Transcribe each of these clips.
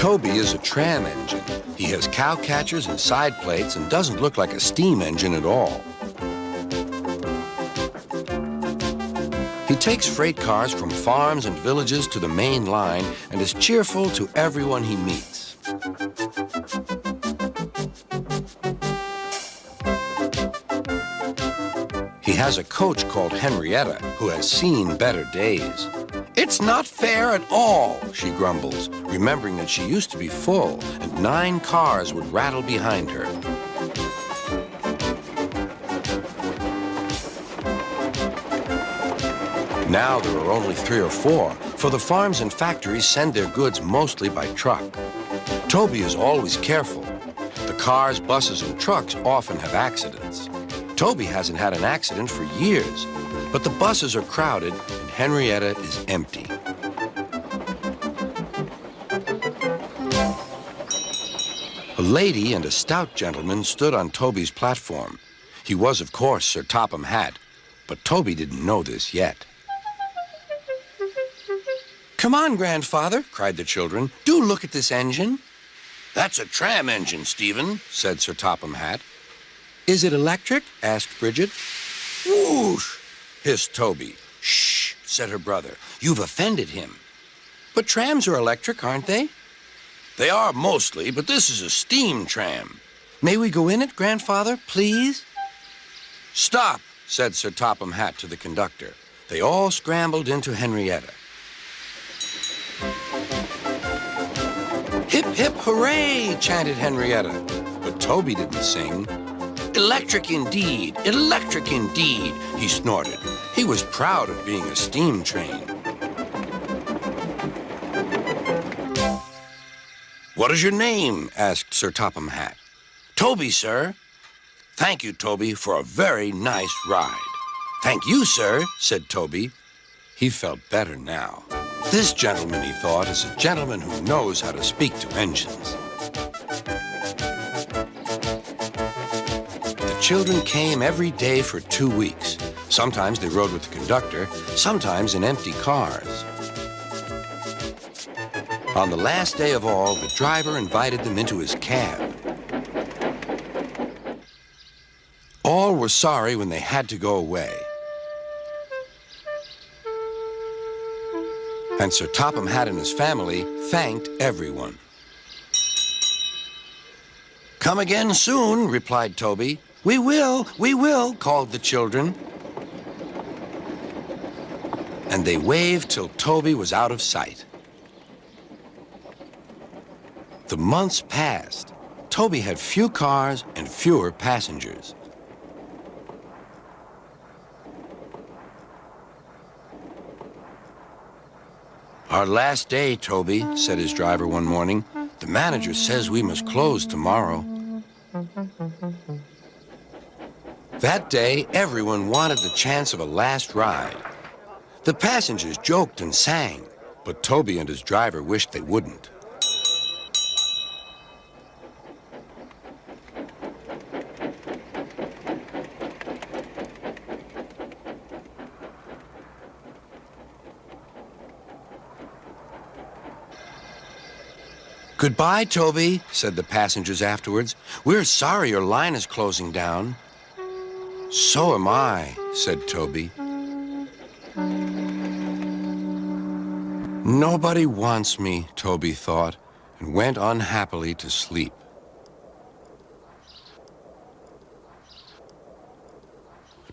Toby is a tram engine. He has cow catchers and side plates and doesn't look like a steam engine at all. He takes freight cars from farms and villages to the main line and is cheerful to everyone he meets. He has a coach called Henrietta who has seen better days. "It's not fair at all," she grumbles, remembering that she used to be full and 9 cars would rattle behind her. Now there are only 3 or 4, for the farms and factories send their goods mostly by truck. Toby is always careful. The cars, buses, and trucks often have accidents. Toby hasn't had an accident for years, but the buses are crowded and Henrietta is empty. A lady and a stout gentleman stood on Toby's platform. He was, of course, Sir Topham Hatt, but Toby didn't know this yet. "Come on, grandfather," cried the children. "Do look at this engine." "That's a tram engine, Stephen," said Sir Topham Hatt. "Is it electric?" asked Bridget. "Whoosh!" hissed Toby. "Shh," said her brother. "You've offended him." "But trams are electric, aren't they?" "They are mostly, but this is a steam tram." "May we go in it, grandfather, please?" "Stop," said Sir Topham Hatt to the conductor. They all scrambled into Henrietta. "Hip, hip, hooray!" chanted Henrietta. But Toby didn't sing. "Electric indeed, electric indeed," he snorted. He was proud of being a steam train. "What is your name?" asked Sir Topham Hatt. "Toby, sir." "Thank you, Toby, for a very nice ride." "Thank you, sir," said Toby. He felt better now. This gentleman, he thought, is a gentleman who knows how to speak to engines. The children came every day for 2 weeks. Sometimes they rode with the conductor, sometimes in empty cars. On the last day of all, the driver invited them into his cab. All were sorry when they had to go away. And Sir Topham Hatt and his family thanked everyone. "Come again soon," replied Toby. We will, called the children. And they waved till Toby was out of sight. The months passed. Toby had few cars and fewer passengers. "Our last day, Toby," said his driver one morning. "The manager says we must close tomorrow." That day, everyone wanted the chance of a last ride. The passengers joked and sang, but Toby and his driver wished they wouldn't. "Goodbye, Toby," said the passengers afterwards. "We're sorry your line is closing down." "So am I," said Toby. Nobody wants me, Toby thought, and went unhappily to sleep.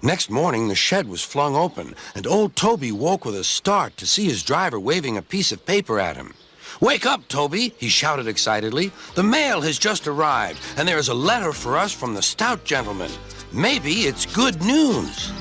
Next morning, the shed was flung open, and old Toby woke with a start to see his driver waving a piece of paper at him. "Wake up, Toby," he shouted excitedly. "The mail has just arrived, and there is a letter for us from the stout gentleman. Maybe it's good news."